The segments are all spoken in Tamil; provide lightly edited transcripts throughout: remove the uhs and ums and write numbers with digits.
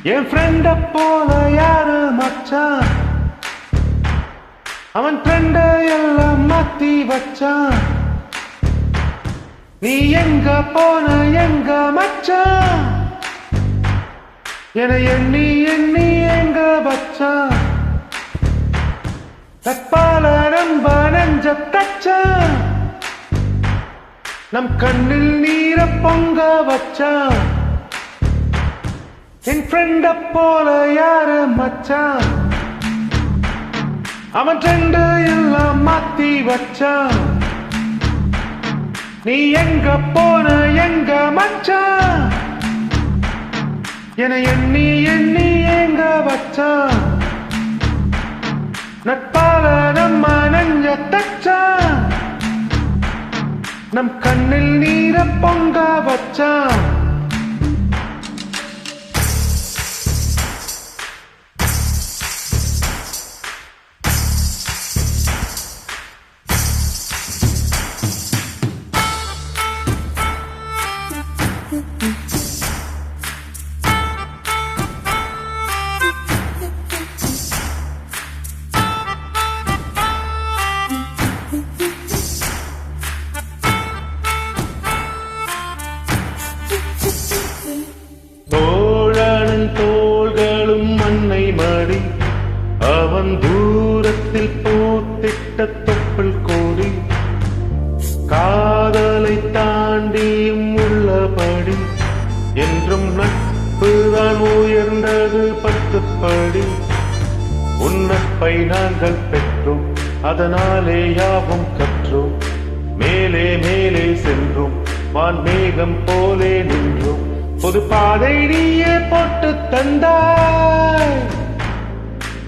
என் ஃப்ரெண்ட போல யாரு மச்சான், அவன் ஃப்ரெண்ட எல்லாம் மாத்தி வச்சான். நீ எங்க போன எங்க மச்சான், என எண்ணி எண்ணி எங்க வச்சான். தப்பால நம்ப நெஞ்ச தச்சான், நம் கண்ணில் நீர பொங்க வச்சான். என் ஃப்ரெண்ட போல யாரு மச்சான், அவன் ஃப்ரெண்டு எல்லாம் மாத்தி வச்சான். நீ எங்க போன எங்க மச்சான், என எண்ணி எண்ணி எங்க வச்சான். நட்பால நம்ம நெஞ்ச தச்சான், நம் கண்ணில் நீர பொங்க வச்சான். தோழனின் தோள்களும் மண்ணை மடி, அவன் தூரத்தில் பூத்திட்ட தொப்புள் கோடி. காதலை தாண்டியும் உள்ளபடி, என்றும் நட்புதான் உயர்ந்தது 10 படி. உன்னப்பை நாங்கள் பெற்றோம், அதனாலே யாவும் கற்றோம். மேலே மேலே சென்றோம், வான்மேகம் போலே நின்றோம். பொது பாதை நீயே போட்டு தந்தாய்,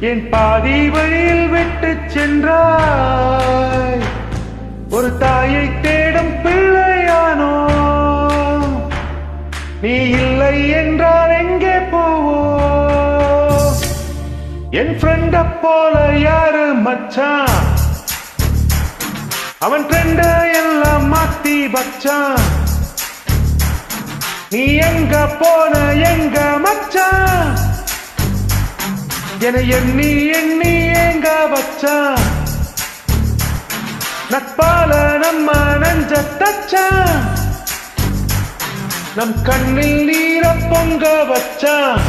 என் பாதி வழியில் விட்டு சென்றாய். ஒரு தாயை தேடும் பிள்ளையானோ, நீ இல்லை என்றால் எங்கே போவோம். என் ஃப்ரெண்ட போல யாரு மச்சான், அவன் ஃப்ரெண்ட எல்லாம் மாத்தி வச்சான். நீ எங்க போன எங்க மச்சான், என எண்ணி எண்ணி எங்க வச்சான். நட்பால நம்ம நெஞ்ச தச்சான், நம் கண்ணில் நீர பொங்க வச்சான்.